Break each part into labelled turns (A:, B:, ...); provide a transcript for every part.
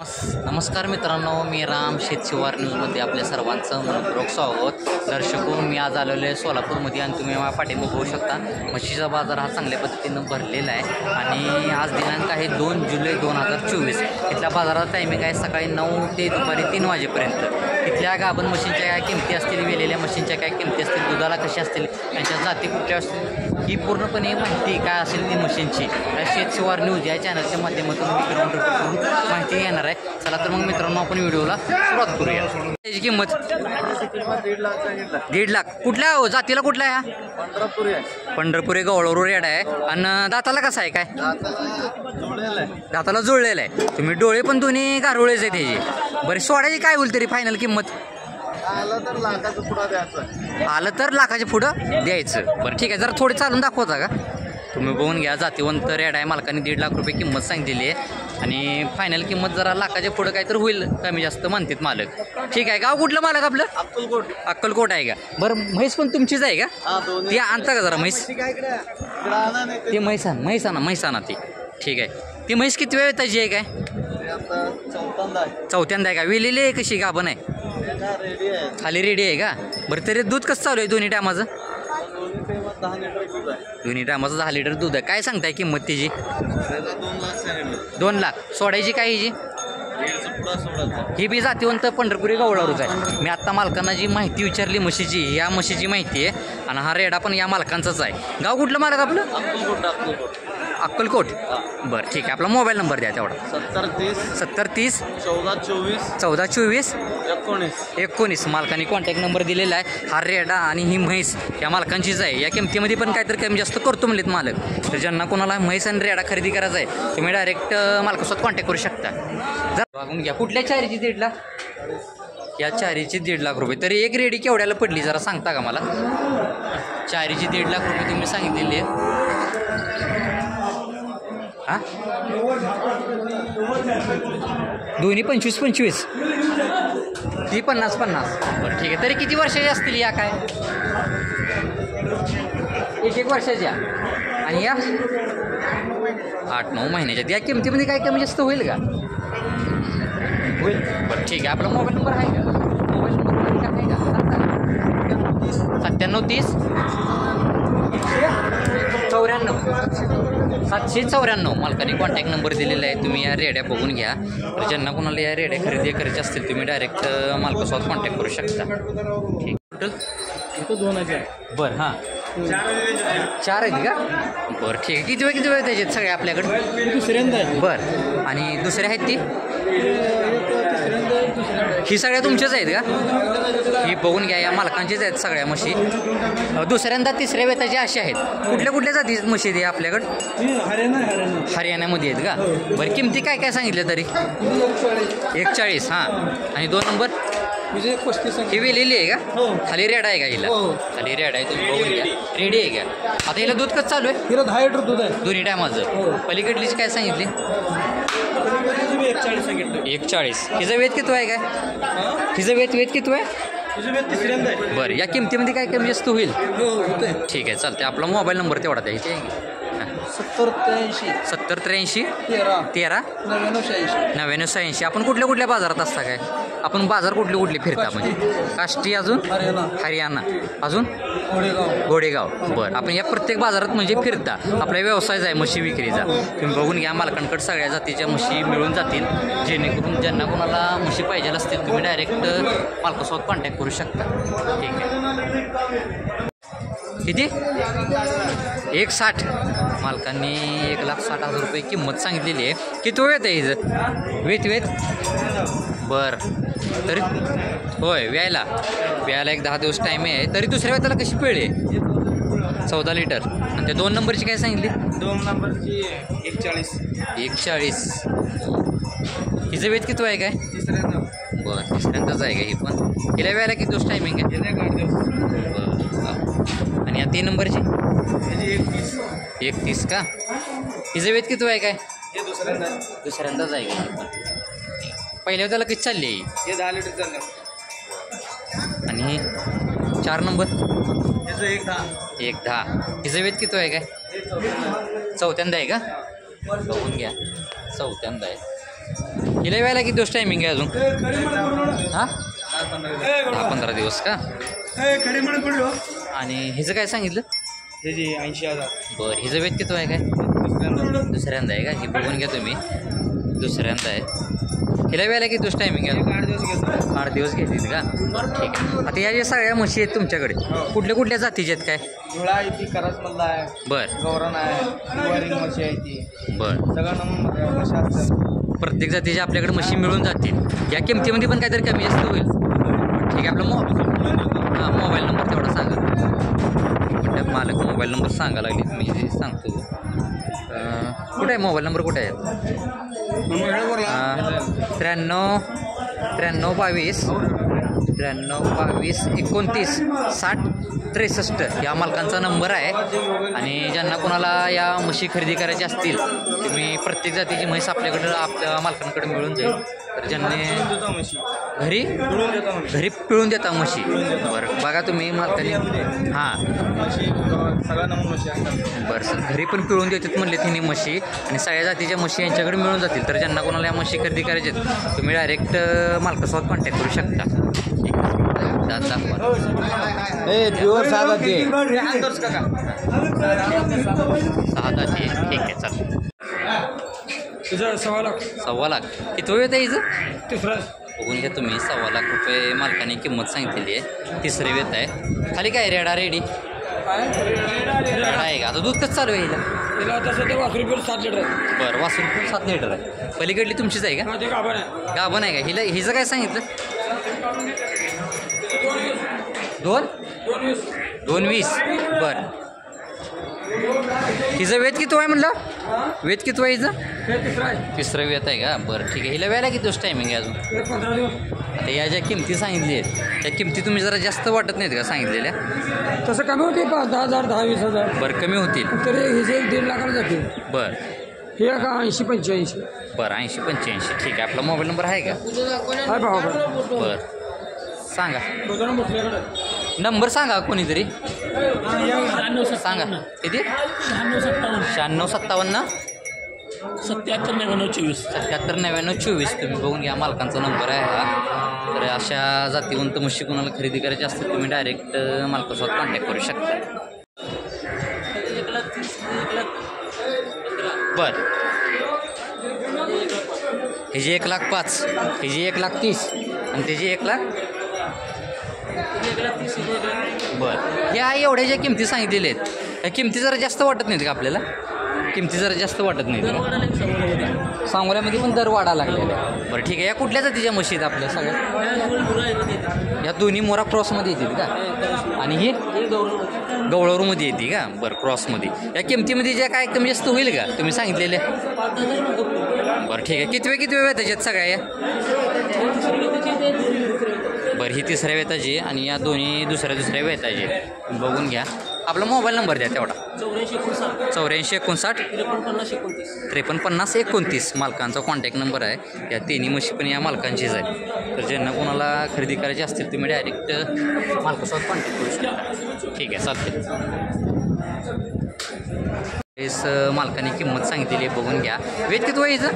A: नमस्कार मित्रांनो, मी राम शेतशिवार न्यूजमध्ये आपल्या सर्वांचं मनपूर्वक स्वागत. दर्शको, मी आज आलेलो आहे सोलापूरमध्ये आणि तुम्ही माझ्या पाठीमागे बघू शकता म्हशीचा बाजार हा चांगल्या पद्धतीनं भरलेला आहे. आणि आज दिनांक आहे 2 जुलै 2024. इथल्या बाजाराचा टायमिंग आहे सकाळी 9 ते दुपारी 3 वाजेपर्यंत. इथल्या गाभण मशीनच्या काय किमती असतील, वेलेल्या मशीनच्या काय किमती असतील, दुधाला कशा असतील, त्यांच्या जाती कुठल्या असतील, ही पूर्णपणे माहिती काय असेल ती मशीनची शेतशिवार न्यूज या चॅनलच्या माध्यमातून मी ग्राउंड रिपोर्ट करून माहिती घेणार आहे. चला तर मग मित्रांनो, आपण व्हिडिओला सुरुवात करूया. त्याची किंमत 1.5 लाख. कुठल्या जातीला कुठला आहे हा? पंढरपुरी गवळारू रेड आहे. आणि दाताला कसा आहे, काय दाताला जुळलेला आहे. तुम्ही डोळे पण दोन्ही गारुळेच आहे त्याची. बरे सोडायची काय होईल तरी फायनल किंमत? आलं तर लाखाच्या पुढं द्यायचं. बरं ठीक आहे, जरा थोडे चालून दाखवता का? तुम्ही बघून घ्या, जातीवंत रेड आहे. मालकाने 1.5 लाख रुपये किंमत सांगितलेली आहे आणि फायनल किंमत जरा लाखाच्या पुढं काय तर होईल, कमी जास्त म्हणतात मालक. ठीक आहे. गाव कुठलं मालक आपलं? अक्कलकोट आहे का? बरं, म्हैस पण तुमचीच आहे का? ती आणता का जरा म्हैस? ती म्हैसाना ती. ठीक आहे. ती म्हैस किती वेळ त्याची आहे, काय चौथ्यांदा आहे का? वेलेली आहे कशी, गाभण आहे? खाली रेडी आहे का? बरं, तरी दूध कसं चालू आहे दोन्ही टायमाचं? दोन्ही टायमाचं 10 लिटर दूध आहे. काय सांगताय किंमत तिची? 2 लाख. सोडायची काय हिची? ही बी जातीवंत पंढरपुरी गवळारूच आहे. मी आत्ता मालकांना जी माहिती विचारली म्हशीची, या म्हशीची माहिती आहे. आणि हा रेडा पण या मालकांचाच आहे. गाव कुठलं मालक आपलं? अक्कलकोट. बरं ठीक आहे. आपला मोबाईल नंबर द्या तेवढा. 7030 1424 19. मालकाने कॉन्टॅक्ट नंबर दिलेला आहे. हा रेडा आणि ही म्हैस या मालकांचीच आहे. या किमतीमध्ये पण काहीतरी कमी जास्त करतो म्हणलेत मालक. तर ज्यांना कोणाला म्हैस आणि रेडा खरेदी करायचा आहे तुम्ही डायरेक्ट मालकासोबत कॉन्टॅक्ट करू शकता. जर बघून घ्या, कुठल्या चारीची 1.5 लाख? या चारीची 1.5 लाख रुपये. तरी एक रेडी केवढ्याला पडली जरा सांगता का मला? चारीची 1.5 लाख रुपये तुम्ही सांगितलेली आहे. हां, दोन्ही 25-25, ती 50-50. बरं ठीक आहे. तरी किती वर्षाची असतील या, काय 1-1 वर्षाच्या? आणि या 8-9 महिन्याच्या. या किमतीमध्ये काय कमी जास्त होईल का? होईल. बरं ठीक आहे. आपला मोबाईल नंबर आहे का? मोबाईल नंबर आहे का? 9730 94 794. मालकाने कॉन्टॅक्ट नंबर दिलेला आहे. तुम्ही या रेड्या बघून घ्या. तर ज्यांना कोणाला या रेड्या खरेदी करायच्या असतील तुम्ही डायरेक्ट मालकासोबत कॉन्टॅक्ट करू शकता. ठीक. टोटल 2,000. बरं हां, 4 आहेत का? बरं ठीक आहे. किती वेळ त्याच्यात सगळे आपल्याकडे? दुसऱ्यांदा. बरं, आणि दुसऱ्या आहेत ती? ही सगळ्या तुमच्याच आहेत का? ही बघून घ्या, या मालकांचीच आहेत सगळ्या म्हशी. दुसऱ्यांदा तिसऱ्या वेताच्या अशा आहेत. कुठल्या जाती म्हशी आहे आपल्याकडं? हरियाणामध्ये आहेत का? बरं, किमती काय सांगितलं तरी? 140. हां, आणि 2 नंबर ही वेलेली आहे का? खाली रेडा आहे का हिला? खाली रेडा आहे. तुम्ही बघून घ्या, रेडी आहे का? आता हिला दूध कसं चालू आहे? हिला 10 लिटर दूध आहे दोन्ही टायमाचं. पलीकडलीची काय सांगितली? 140. हिचं वेत किती आहे, काय हिचं वेत किती आहे? बरं, या किमतीमध्ये काय कमी जास्त होईल? ठीक आहे, चालते. आपला मोबाईल नंबर तेवढा द्यायचा आहे. 7083 13 9986. आपण कुठल्या बाजारात असता, काय आपण बाजार कुठली फिरता म्हणजे? काष्टी, अजून हरियाणा, अजून घोडेगाव. बरं, आपण या प्रत्येक बाजारात म्हणजे फिरता. आपला व्यवसायच आहे म्हशी विक्रीचा. तुम्ही बघून घ्या, मालकांकडे सगळ्या जातीच्या म्हशी मिळून जातील. जेणेकरून ज्यांना कोणाला म्हशी पाहिजे असतील तुम्ही डायरेक्ट मालकासोबत कॉन्टॅक्ट करू शकता. ठीक आहे. किती? 160. मालकांनी 1,60,000 रुपये किंमत सांगितलेली आहे. किती वेळ आहे हिचं? वेत बरं, तरी होय, व्यायला एक 10 दिवस टाईम आहे. तरी दुसऱ्या वेळेला कशी पिळली? 14 लिटर. आणि त्या 2 नंबरची काय सांगितली? 2 नंबरची 140. हिचं वेत किती आहे, काय? बरं, तिसऱ्यांदाच आहे का ही पण? हिला व्यायला किती दिवस टायमिंग आहे? बरं. आणि या 3 नंबरची 31 का? हिचं वेत किती आहे, काय? दुसऱ्यांदाच आहे का? पहिल्या त्याला किती चालली आहे? 10 लिटर चाललं. आणि 4 नंबर 110. हिचं वेत किती आहे, काय? चौथ्यांदा आहे का? बघून घ्या, चौथ्यांदा आहे. हिला वेळेला किती दिवस टायमिंग आहे अजून? हां 10-15 दिवस का? आणि हिचं काय सांगितलं?
B: त्याची 80,000.
A: बरं हिचं वेट किती आहे काय? दुसऱ्यांदा आहे का? हे बघून घ्या तुम्ही, दुसऱ्यांदा आहे. हिला वेळेला किती दिवस टायमिंग आहे?
B: 8 दिवस घेतो.
A: 8 दिवस घेतील का? ठीक आहे. आता या ज्या सगळ्या म्हशी आहेत तुमच्याकडे कुठल्या कुठल्या जातीच्या आहेत काय?
B: धुळा आहे ती, करसमधला आहे,
A: बरं
B: गौरण आहे, वारिंग म्हशी आहे ती,
A: बरं.
B: सगळं नमून म्हशी असतात.
A: प्रत्येक जातीच्या आपल्याकडे म्हशी मिळून जातील. या किमतीमध्ये पण काहीतरी कमी जास्त होईल. ठीक आहे. आपला मोबाईल नंबर तेवढा सांगा. म्हणजे मालक मोबाईल नंबर सांगा लागले, मी सांगतो. कुठे आहे मोबाईल नंबर? कुठे आहे? 93 22 29 60 63 या मालकांचा नंबर आहे. आणि ज्यांना कोणाला या म्हशी खरेदी करायची असतील तुम्ही प्रत्येक जातीची म्हैस आपल्याकडं आपल्या मालकांकडे मिळून जाईल. तर ज्यांनी घरी पिळून देता म्हशी. बरं बघा तुम्ही मालकाने हां
B: सगळं नमून म्हशी असतात.
A: बरं सर घरी पण पिळून देतात म्हणले तिन्ही म्हशी आणि सगळ्या जातीच्या म्हशी यांच्याकडे मिळून जातील. तर ज्यांना कोणाला या म्हशी खरेदी करायचे आहेत तुम्ही डायरेक्ट मालकासोबत कॉन्टॅक्ट करू शकता.
B: प्युअर साधा ते
A: 6 दाते. ठीक आहे चालेल.
B: तुझं 1.25 लाख.
A: 1.25 लाख किती वेळ आहे हिचं?
B: तिसरा
A: बघून घ्या तुम्ही. 1.25 लाख रुपये मालकाने किंमत सांगितलेली आहे. तिसरे वेत आहे. खाली काय रेडा रेडी रेडा आहे का? आता दूध कसं चालू आहे हिला?
B: तिला तसं ते ₹7 7 लिटर आहे.
A: बरं 7 लिटर आहे. पलीकडली तुमचीच आहे का?
B: ते गाभण आहे.
A: गाभण आहे का? हिचं काय सांगितलं? 2.20. बरं हिचं वेत किती आहे म्हणलं? वेत किती आहे हिचं?
B: तिसरा आहे.
A: तिसरं वेत आहे का? बरं ठीक आहे. हिला वेळेला किती दिवस टायमिंग आहे अजून?
B: 15 दिवस.
A: आता या ज्या किमती सांगितली आहेत त्या किमती तुम्ही जरा जास्त वाटत नाहीत का सांगितलेल्या?
B: तसं कमी होते 5-10,000 10-20,000
A: बरं कमी होतील.
B: तरी हिचे 1.5 लाखाला जाते.
A: बरं
B: हे का 80-85.
A: बरं 80-85. ठीक आहे. आपला मोबाईल नंबर आहे का?
B: आहे भावा.
A: बरं सांगा
B: बघा बसल्याकडे
A: नंबर सांगा कोणीतरी सांगा. किती? 9657
B: 77 99 24.
A: 77 99 24. तुम्ही बघून घ्या मालकांचा नंबर आहे हा. तर अशा जातीवंत म्हशी कोणाला खरेदी करायची असतील तुम्ही डायरेक्ट मालकासोबत कॉन्टॅक्ट करू शकता. बरं ह्याची 1,05,000 ह्याची 1,30,000 आणि त्याची 1,00,000. बरं या एवढ्या ज्या किमती सांगितलेल्या आहेत या किमती जरा जास्त वाटत नाहीत का आपल्याला? किमती जरा जास्त वाटत नाहीत का? सांगोल्यामध्ये पण दर वाढा लागलेला आहे. बरं ठीक आहे. या कुठल्या जातीच्या म्हशी आहेत आपल्या सगळ्या? या दोन्ही मोरा क्रॉसमध्ये येतील का? आणि ही गवळवरूमध्ये येते का? बरं क्रॉसमध्ये. या किमतीमध्ये ज्या काय कमी जास्त होईल का तुम्ही सांगितलेल्या? बरं ठीक आहे. किती वेळ त्याच्यात सगळ्या या? बरं ही तिसऱ्या वेताची आणि या दोन्ही दुसऱ्या वेताची. बघून घ्या. आपला मोबाईल नंबर द्या तेवढा. 84 59 53 50 29 मालकांचा कॉन्टॅक्ट नंबर आहे. या तिन्ही म्हशी पण या मालकांचीच आहे. तर ज्यांना कोणाला खरेदी करायची असतील तुम्ही डायरेक्ट मालकासोबत कॉन्टॅक्ट करू शकता. ठीक आहे चालते. हेच मालकाने किंमत सांगितलेली आहे. बघून घ्या. वेट किती व्हायचं?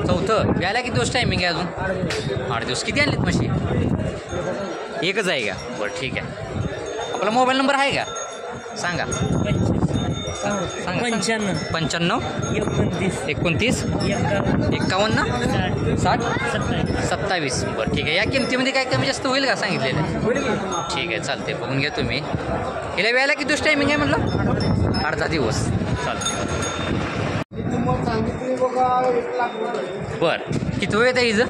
A: 4थं. व्यायला किती दिवस टायमिंग आहे अजून? 8 दिवस. किती आणलीत म्हशी? एकच आहे का? बरं ठीक आहे. आपला मोबाईल नंबर आहे का? सांगा.
B: 95
A: 55 29 51 60 27. बरं ठीक आहे. या किमतीमध्ये काय कमी जास्त होईल का सांगितलेलं? ठीक आहे चालते. बघून घ्या तुम्ही. हिला वेळेला किती दिवस टायमिंग आहे म्हटलं? 8-10 दिवस. चालते. बरं किती वेळ येतं हिचं?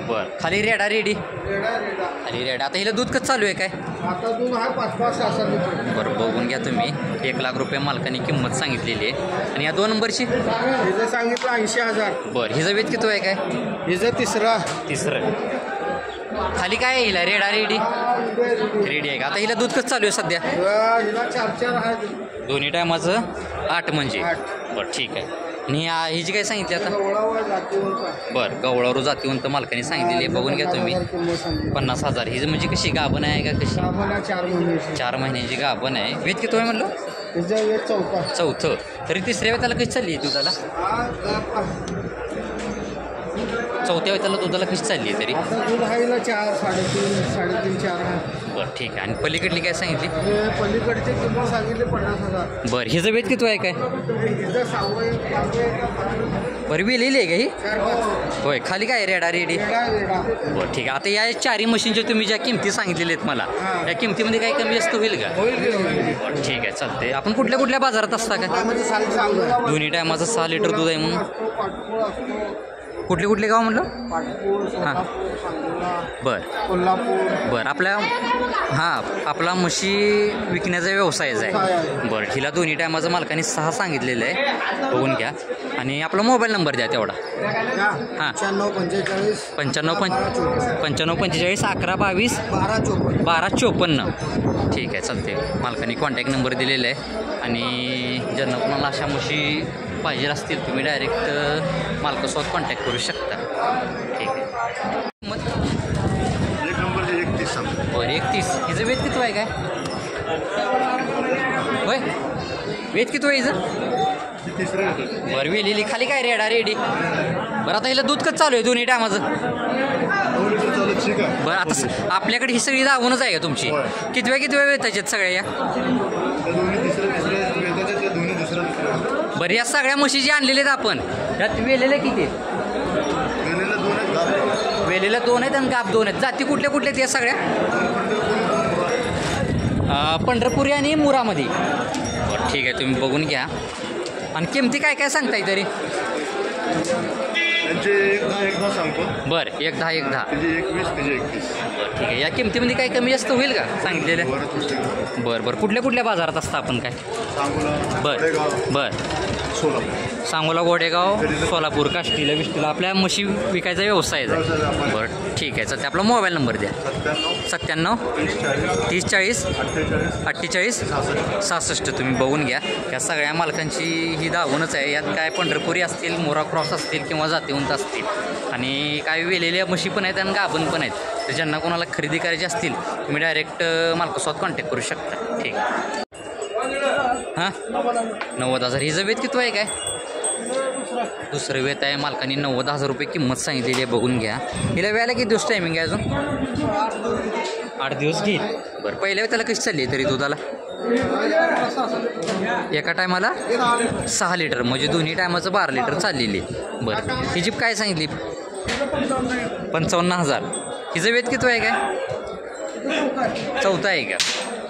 A: बरं खाली रेडा रेडी खाली रेडा. आता हिला दूध कसं चालू आहे काय?
B: आता दूध आहे 5-6 लिटर.
A: बरं बघून घ्या तुम्ही. 1,00,000 रुपये मालकाने किंमत सांगितलेली आहे. आणि या 2 नंबरची
B: हिचं सांगितलं 80,000.
A: बरं हिचं वेत किती आहे काय?
B: हिचं
A: तिसरं. खाली काय आहे हिला? रेडा रेडी आहे का? आता हिला दूध कसं चालू आहे सध्या?
B: हिला 4 आहे.
A: दोन्ही टायमाचं 8 म्हणजे. बरं ठीक आहे. आणि हिची काय सांगितली आता? बरं गवळारू जातीवंत मालकाने सांगितलेली आहे. बघून घ्या तुम्ही. 50,000. ही म्हणजे कशी गाभण आहे का कशी? 4 महिन्याची गाभण आहे. वेत किती आहे म्हणलं? 4थं. तरी तिसऱ्या वेताला कशी चालली आहे दुधाला? चौथ्या वेताला दुधाला कशी चालली आहे तरी?
B: आता दूध हायला 4, 3.5, 4 आहे.
A: बरं ठीक आहे. आणि पलीकडली काय सांगितली?
B: हे पलीकडचे किंमत सांगितले 50,000.
A: बरं हिचं वेत किती आहे काय?
B: हिचं 6
A: बरं वेलेली आहे का ही?
B: 4-5
A: होय खाली काय रेडा रेडी?
B: वेडा.
A: बरं ठीक आहे. आता या चारही मशीनच्या तुम्ही ज्या किमती सांगितलेल्या आहेत मला
B: हां.
A: या किमतीमध्ये काही कमी जास्त होईल का?
B: होईल की होईल.
A: बरं ठीक आहे चालते. आपण कुठल्या कुठल्या बाजारात असता का?
B: त्यामध्ये सांगू
A: दोन्ही टायमाचं 6 लिटर दूध आहे म्हणून.
B: असतो, पाटपूळ असतो.
A: कुठले कुठले गाव म्हटलं?
B: पाटपूळ, सोलापूर, सांगोला,
A: बरं
B: कोल्हापूर.
A: बरं आपला म्हशी विकण्याचा व्यवसायच आहे. बरं हिला दोन्ही टायमाचं मालकाने 6 सांगितलेलं आहे, बघून घ्या. आणि आपला मोबाईल नंबर द्या तेवढा. हां
B: 95 45
A: 95 45 11 22
B: 12 54.
A: 12 54. ठीक आहे चालते. मालकाने कॉन्टॅक्ट नंबर दिलेला आहे. आणि ज्यांना कोणाला अशा म्हशी पाहिजे असतील तुम्ही डायरेक्ट मालकासोबत कॉन्टॅक्ट करू शकता. ठीक आहे. मग
B: एक नंबर 31 सांगतो.
A: बरं 31. हिचं वेत किती आहे काय? होय वेत किती आहे हिचं? बरं वेलेली खाली काय रेडा रेडी? बरं आता हिला दूध कसं चालू आहे दोन्ही टायमाचं? बरं आता आपल्याकडे ही सगळी दावूनच आहे का तुमची? किती वेळ वेतायच्यात सगळ्या या? बरं या सगळ्या म्हशी जी आणलेल्या आहेत आपण त्यात वेलेल्या किती आहेत? वेलेल्या 2 आहेत आणि गाब 2 आहेत. जाती कुठल्या कुठल्या आहेत या सगळ्या? पंढरपुरी आणि मुरामध्ये. बरं ठीक आहे तुम्ही बघून घ्या. आणि किमती काय काय सांगताय तरी?
B: त्यांचे 1-10 सांगतो.
A: बरं 1-10 1-10.
B: त्याचे 21 त्याचे 31.
A: बरं ठीक आहे. या किमतीमध्ये काही कमी जास्त होईल का सांगितलेलं? बरं कुठल्या कुठल्या बाजारात असतं आपण काय? बरं सांगोला, गोडेगाव, सोलापूर, काष्टीला बिष्टीला आपल्या म्हशी विकायचा व्यवसाय आहे. बरं ठीक आहे. तर आपला मोबाईल नंबर द्या. 97 30 40 48 66. तुम्ही बघून घ्या. या सगळ्या मालकांची ही दावणच आहे. यात काय पंढरपुरी असतील, मोरा क्रॉस असतील किंवा जातीवंत असतील आणि काही वेलेल्या म्हशी पण आहेत आणि गाभण पण आहेत. तर ज्यांना कोणाला खरेदी करायची असतील तुम्ही डायरेक्ट मालकासोबत कॉन्टॅक्ट करू शकता. ठीक आहे. हां 90,000. हिचं वेत किती आहे काय? दुसरं वेत आहे. मालकाने 90,000 रुपये किंमत सांगितलेली आहे, बघून घ्या. हिला वेळेला किती दिवस टायमिंग आहे अजून? 8 दिवस घेईल. बरं पहिल्या वेळेला कशी चालली आहे तरी दुधाला? एका टायमाला 6 लिटर म्हणजे दोन्ही टायमाचं 12 लिटर चाललेली आहे. बरं हिची काय सांगितली? 55,000. हिचं वेत किती आहे काय? चौथा आहे का?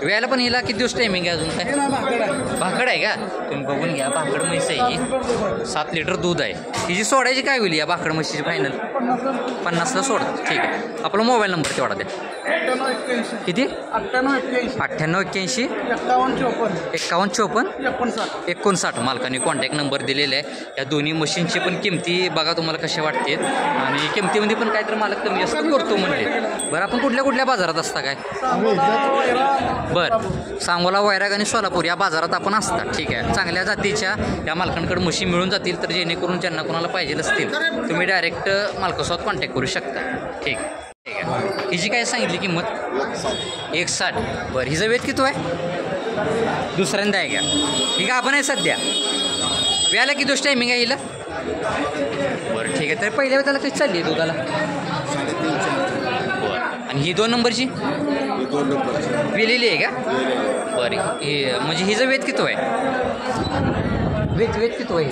A: वेळेला पण हिला किती दिवस टायमिंग आहे अजून काय? भाकड आहे का? तुम्ही बघून घ्या. भाकड म्हैस आहे ही. 7 लिटर दूध आहे. हिची सोडायची काय होईल या भाकड म्हशीची फायनल? 50ला सोड. ठीक आहे. आपला मोबाईल नंबर तेवढा द्या. किती? 98 81 51 54 59. मालकाने कॉन्टॅक्ट नंबर दिलेला आहे. या दोन्ही मशीनची पण किमती बघा तुम्हाला कशा वाटते आणि किमतीमध्ये पण काहीतरी मालक कमी जास्त करतो म्हणले. बरं आपण कुठल्या कुठल्या बाजारात असता काय? बरं सांगोला, वैराग आणि सोलापूर या बाजारात आपण असतात. ठीक आहे. चांगल्या जातीच्या या मालकांकडे म्हशी मिळून जातील. तर जेणेकरून ज्यांना कोणाला पाहिजे असतील तुम्ही डायरेक्ट मालकासोबत कॉन्टॅक्ट करू शकता. ठीक आहे. हिची काय सांगितली किंमत? 160. बरं हिचं वेत किती आहे? दुसऱ्यांदा आहे का? ही का आपण आहे सध्या? व्याला किती दिवस टायमिंग आहे हिला? बरं ठीक आहे. तर पहिल्या वेळेला कशी चालली आहे दुधाला? 3.5. आणि ही 2 नंबरची वेलेली आहे का? बरं हे म्हणजे हिचं वेत किती आहे? वेत किती आहे?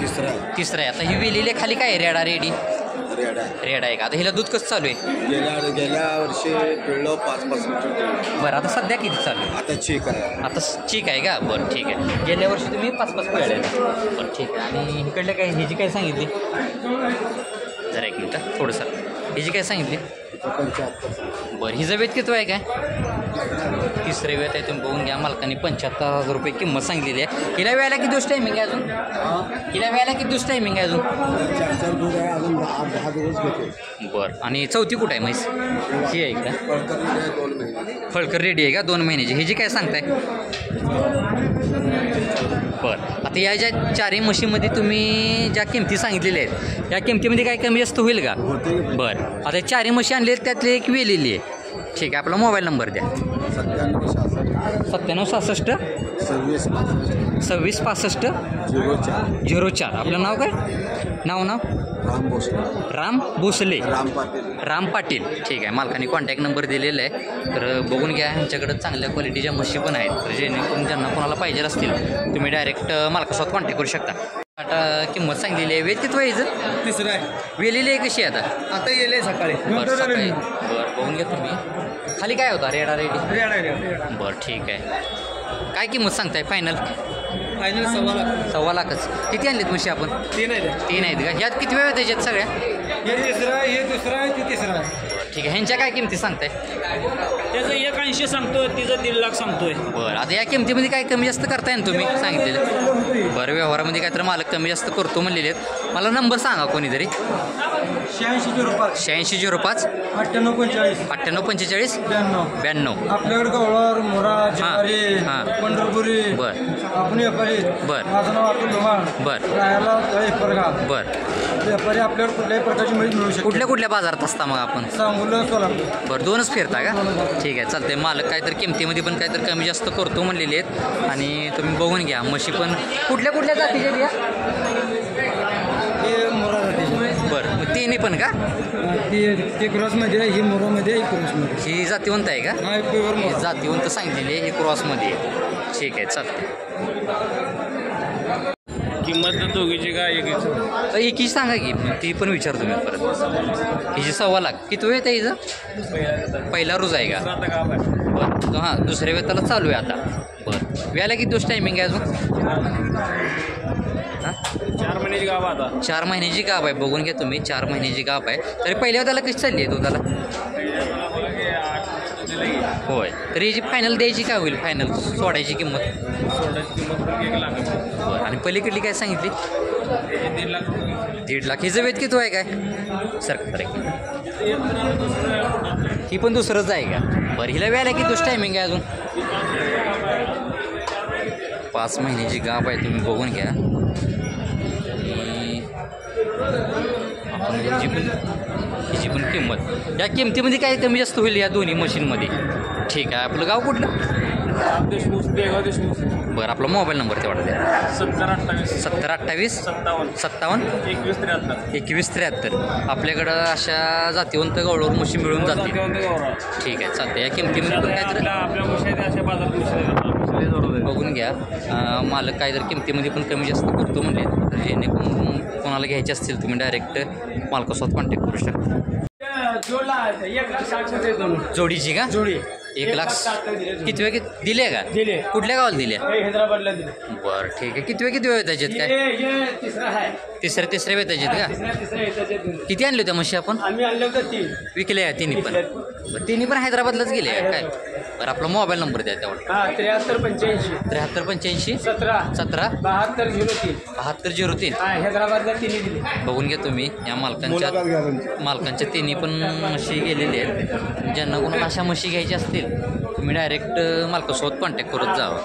A: तिसरा आहे. आता ही वेलेली खाली काय आहे? रेडा रेडी रेड आहे का? आता हिला दूध कसं चालू आहे?
B: गेल्या वर्षी पिळलं 5-5 लिटर.
A: बरं आता सध्या किती चालू आहे?
B: आता चेक आहे.
A: आता चीक आहे का? बरं ठीक आहे. गेल्या वर्षी तुम्ही 5-5 पिळले. बरं ठीक आहे. आणि इकडल्या काय हिची काय सांगितली? जरा एक मिनटं थोडंसं. हिची काय सांगितली?
B: 75.
A: बरं हिचं वेत किती आहे काय? तिसरे वेत आहे. तुम्ही बघून घ्या. मालकाने 75,000 रुपये किंमत सांगितलेली आहे. हिला वेळेला किती दिवस टायमिंग आहे अजून? हिला वेळेला किती दिवस टायमिंग आहे अजून?
B: 4 दूध आहे. अजून 10 दिवस घेते.
A: बरं आणि चौथी कुठं आहे म्हैस? ही आहे का?
B: 2 महिने.
A: फळकर रेडी आहे का? 2 महिन्याची. हिची काय सांगताय? बरं आता या ज्या चारही म्हशीमध्ये तुम्ही ज्या किमती सांगितलेल्या आहेत या किमतीमध्ये काय कमी जास्त होईल का? बरं आता चारही म्हशी आणले त्यातली एक वेलेली आहे. ठीक आहे. आपला मोबाईल नंबर द्या. 97 66 26 65 04. आपलं नाव काय? नाव
B: राम भोसले.
A: राम भोसले.
B: राम पाटील.
A: राम पाटील. ठीक आहे. मालकाने कॉन्टॅक्ट नंबर दिलेला आहे, तर बघून घ्या. ह्यांच्याकडे चांगल्या क्वालिटीच्या म्हशी पण आहेत, तर जेणेकरून ज्यांना कोणाला पाहिजे असतील तुम्ही डायरेक्ट मालकासोबत कॉन्टॅक्ट करू शकता. आता किंमत सांगलेली आहे. वेळ किती व्हायचं?
B: तिसरा आहे.
A: वेलेली आहे कशी आहे आता?
B: आता येले सकाळी.
A: बरं सकाळी. बरं बघून घ्या तुम्ही. खाली काय होता? रेडा रेडी. बरं ठीक आहे. काय किंमत सांगताय फायनल?
B: फायनल 1.25 लाख.
A: 1.25 लाखच. किती आणलीत म्हशी आपण?
B: 3 आहे.
A: 3 आहेत का? ह्यात किती वेळ त्याच्यात सगळ्या?
B: हे तिसरा आहे, हे दुसरा आहे, ते तिसरा आहे.
A: ठीक आहे. ह्यांच्या काय किमती सांगताय?
C: त्याचं 180 सांगतोय, तिचं 1.5 लाख सांगतोय.
A: बरं आता या किमतीमध्ये काय कमी जास्त करताय ना तुम्ही सांगितलेलं? बरं व्यवहारामध्ये काय तर मालक कमी जास्त करतो म्हणलेले आहेत. मला नंबर सांगा कोणीतरी.
B: 8605
A: 8605
B: 9845
A: 9845
B: 92.
A: 92.
B: आपल्याकडे गवळावर मोरा जिवारी
A: हां.
B: पंढरपुरी
A: बरं
B: आपण व्यापारी.
A: बरं.
B: माझं नाव अतुल धुमाळ.
A: बरं
B: राहायला परगा.
A: बरं.
B: व्यापारी आपल्याकडे कुठल्याही प्रकारची मदत मिळू शकते.
A: कुठल्या कुठल्या बाजारात असता मग आपण?
B: सांगोला सोलापूर.
A: बरं 2च फिरता का? ठीक आहे चालतंय. मालक काहीतरी किमतीमध्ये पण काहीतरी कमी जास्त करतो म्हणलेले आहेत, आणि तुम्ही बघून घ्या. म्हशी पण कुठल्या कुठल्या जातीच्या बिया?
B: हे मोरा जातीचे.
A: बरं मग तिन्ही पण का?
B: ते क्रॉसमध्ये आहे, ही मोरामध्ये आहे, क्रॉसमध्ये.
A: ही जातीवंत आहे का?
B: हा प्युअर
A: ही
B: मोरा.
A: जातीवंत सांगितलेली आहे, ही क्रॉसमध्ये आहे. ठीक आहे चालतंय.
C: किंमत तर दोघीची काय एक
A: एकीच सांगा की, ती पण विचारतो मी परत. हिची 1.25 लाख. किती वेळ आहे हिचं? पहिला रोज आहे का? बरं हां दुसऱ्या वेताला चालू आहे आता. बरं व्याला किती दिवस टायमिंग आहे अजून? हां
C: 4 महिन्याची गाव आता.
A: 4 महिन्याची गाभ आहे. बघून घ्या तुम्ही. 4 महिन्याची गाभ आहे. तरी पहिल्या वेताला कशी चालली आहे दुधाला? होय. तर याची फायनल द्यायची काय होईल? फायनल सोडायची किंमत?
C: सोडायची किंमत पण 1 लाख.
A: बरं आणि पलीकडली काय सांगितली?
C: 1.5 लाख.
A: 1.5 लाख. हिचं वेत किती आहे काय? सरकार ही पण दुसरंच आहे का? बरं हिला व्यायला किती दिवस टायमिंग आहे अजून? 5 महिन्याची गाभ आहे. तुम्ही बघून घ्या. आपण हिची पण किंमत, या किमतीमध्ये काय कमी जास्त होईल या दोन्ही मशीनमध्ये? ठीक आहे. आपलं गाव कुठलं?
C: देशमुख, देगाव देशमुख.
A: बरं आपला मोबाईल नंबर तेवढा द्या.
C: 7028
A: 7028
C: 57
A: 57
C: 2173.
A: 2173. आपल्याकडं अशा जातीवंत गवळवर म्हशी मिळून जातील. ठीक आहे चालतं. या किमतीमध्ये पण काहीतरी
C: आपल्या मुशी अशा बाजारात
A: बघून घ्या. मालक काहीतरी किमतीमध्ये पण कमी जास्त करतो म्हणले, तर जेणेकरून कोणाला घ्यायचे असतील तुम्ही डायरेक्ट मालकासोबत कॉन्टॅक्ट करू शकता. जोडीची का?
C: जोडी
A: 1 लाख. किती वेळ दिले का?
C: दिले.
A: कुठल्या गावाला दिल्या?
C: हैदराबादला दिले.
A: बरं ठीक आहे. किती वेळ त्याच्यात काय?
C: तिसरा आहे.
A: तिसऱ्या वेळ त्याच्यात का?
C: तिसरा
A: किती आणले होत्या म्हशी आपण?
C: आम्ही आणलं होतं 3.
A: विकले आहे तिन्ही पण? बरं तिन्ही पण हैदराबादलाच गेले आहे काय? बरं आपला मोबाईल नंबर द्या तेवढा.
C: हा 7385
A: 7385
C: 17
A: 17
C: 7203.
A: 7203.
C: हा हैदराबादला तिन्ही दिली.
A: बघून घ्या तुम्ही. या मालकांच्या तिन्ही पण म्हशी गेलेले आहेत. ज्यांना कोणाला अशा म्हशी घ्यायच्या असतील तुम्ही डायरेक्ट मालकासोबत कॉन्टॅक्ट करत जावा.